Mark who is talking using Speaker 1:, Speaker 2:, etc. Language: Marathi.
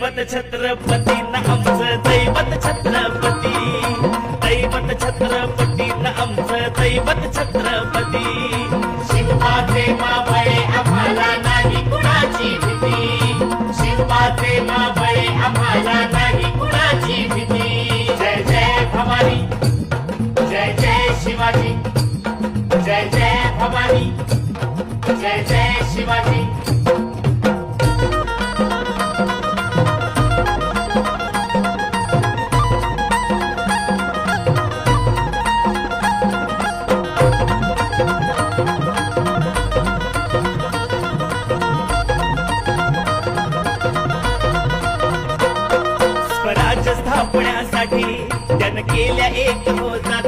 Speaker 1: दैवत छत्रपती न आमचं दैवत छत्रपती, दैवत छत्रपती न आमचं दैवत छत्रपती.
Speaker 2: शिवबाचे मावळे आम्हाला नाही कुणाची भीती, शिवबाचे मावळे आम्हाला नाही कुणाची भीती. जय जय भवानी, जय जय शिवाजी, जय जय भवानी, जय जय शिवाजी.
Speaker 1: स्वराज्य स्थापण्यासाठी त्यानं केल्या एक होता